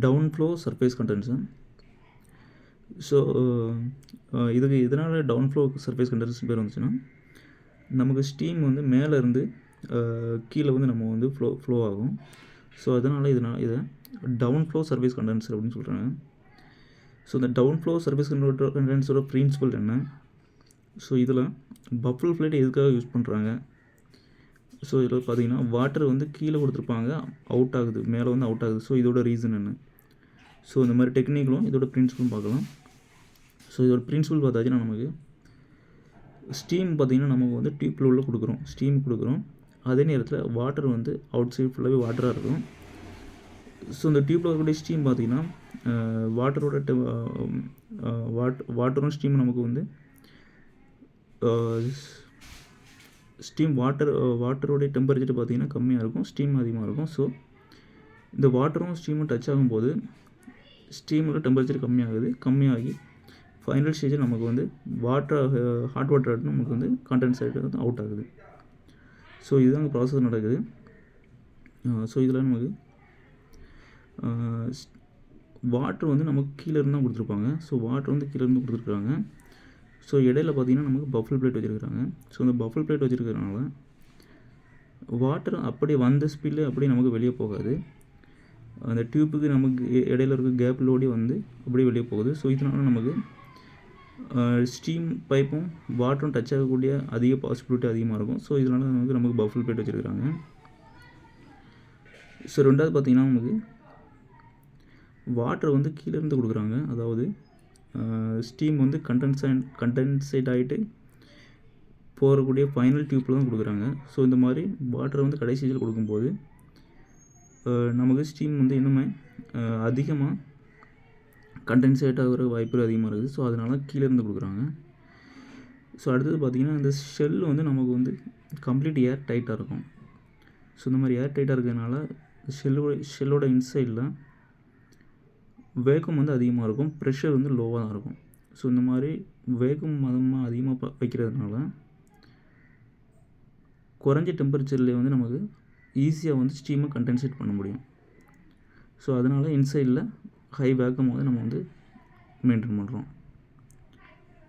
Down flow surface condenser. So இதுக்கு எதனால் down flow surface condenser பேர் வந்துச்சுன்னா, நமக்கு ஸ்டீம் வந்து மேலேருந்து கீழே வந்து நம்ம வந்து ஃப்ளோ ஆகும். ஸோ அதனால் இதை டவுன் ஃப்ளோ சர்ஃபேஸ் கண்டென்சர் அப்படின்னு சொல்கிறாங்க. ஸோ இந்த டவுன் ஃப்ளோ சர்ஃபேஸ் கண்டென்சரோட பிரின்சிபல் என்ன? ஸோ இதில் பஃபல் பிளேட் எதுக்காக யூஸ் பண்ணுறாங்க? ஸோ இதில் பார்த்தீங்கன்னா வாட்டர் வந்து கீழே கொடுத்துருப்பாங்க, அவுட் ஆகுது, மேலே வந்து அவுட் ஆகுது. ஸோ இதோட ரீசன் என்ன? ஸோ இந்த மாதிரி டெக்னிக்களும் இதோட பிரின்சிபலும் பார்க்கலாம். ஸோ இதோட பிரின்சிபல் பார்த்தாச்சுன்னா நமக்கு ஸ்டீம் பார்த்திங்கன்னா நமக்கு வந்து டியூப்பில் உள்ள கொடுக்குறோம், ஸ்டீம் கொடுக்குறோம். அதே நேரத்தில் வாட்டர் வந்து அவுட் சைடு ஃபுல்லாகவே வாட்டராக இருக்கும். ஸோ இந்த டியூப்பில் இருக்கக்கூடிய ஸ்டீம் பார்த்திங்கன்னா வாட்டரோட வாட்டரும் ஸ்டீம் நமக்கு வந்து ஸ்டீம் வாட்டரோடைய டெம்பரேச்சர் பார்த்திங்கன்னா கம்மியாக இருக்கும், ஸ்டீம் அதிகமாக இருக்கும். ஸோ இந்த வாட்டரும் ஸ்டீமும் டச் ஆகும்போது ஸ்டீமோட டெம்பரேச்சர் கம்மியாகி ஃபைனல் ஸ்டேஜில் நமக்கு வந்து ஹாட் வாட்டர் நமக்கு வந்து கண்டென்சேட் வந்து அவுட் ஆகுது. ஸோ இதுதான் ப்ராசஸ் நடக்குது. ஸோ இதில் நமக்கு வாட்டர் வந்து நமக்கு கீழேருந்து தான் கொடுத்துருப்பாங்க. ஸோ வாட்டர் வந்து கீழேருந்து கொடுத்துருக்காங்க. ஸோ இடையில பார்த்திங்கன்னா நமக்கு பஃபல் பிளேட் வச்சுருக்காங்க. ஸோ இந்த பஃபல் பிளேட் வச்சுருக்கிறதுனால வாட்டர் அப்படியே வந்த ஸ்பீடில் அப்படியே நமக்கு வெளியே போகாது. அந்த டியூப்புக்கு நமக்கு இடையில இருக்க கேப்லோடி வந்து அப்படியே வெளியே போகுது. ஸோ இதனால் நமக்கு ஸ்டீம் பைப்பும் வாட்டரும் டச் ஆகக்கூடிய அதிக பாசிபிலிட்டி அதிகமாக இருக்கும். ஸோ இதனால் நமக்கு பஃபல் பிளேட் வச்சுருக்காங்க. ஸோ ரெண்டாவது பார்த்திங்கன்னா நமக்கு வாட்டர் வந்து கீழேருந்து கொடுக்குறாங்க. அதாவது ஸ்டீம் வந்து கண்டென்சேட் ஆகிட்டு போகக்கூடிய ஃபைனல் டியூப்பில் தான் கொடுக்குறாங்க. ஸோ இந்த மாதிரி வாட்டர் வந்து கடைசி ஸ்டேஜில் கொடுக்கும்போது நமக்கு ஸ்டீம் வந்து இன்னுமே அதிகமாக கண்டென்சேட் ஆகிற வாய்ப்பு அதிகமாக இருக்குது. ஸோ அதனால் கீழேருந்து கொடுக்குறாங்க. ஸோ அடுத்தது பார்த்திங்கன்னா இந்த ஷெல் வந்து நமக்கு வந்து கம்ப்ளீட் ஏர் டைட்டாக இருக்கும். ஸோ இந்த மாதிரி ஏர் டைட்டாக இருக்கிறதுனால ஷெல்லோட இன்சைடில் வேகம் வந்து அதிகமாக இருக்கும், ப்ரெஷர் வந்து லோவாக தான் இருக்கும். ஸோ இந்த மாதிரி வேகம் அதிகமாக வைக்கிறதுனால குறைஞ்ச டெம்பரேச்சர்லேயே வந்து நமக்கு ஈஸியாக வந்து ஸ்டீமை கண்டென்சேட் பண்ண முடியும். ஸோ அதனால் இன்சைடில் ஹை வேக்கம் வந்து நம்ம வந்து மெயின்டைன் பண்ணுறோம்.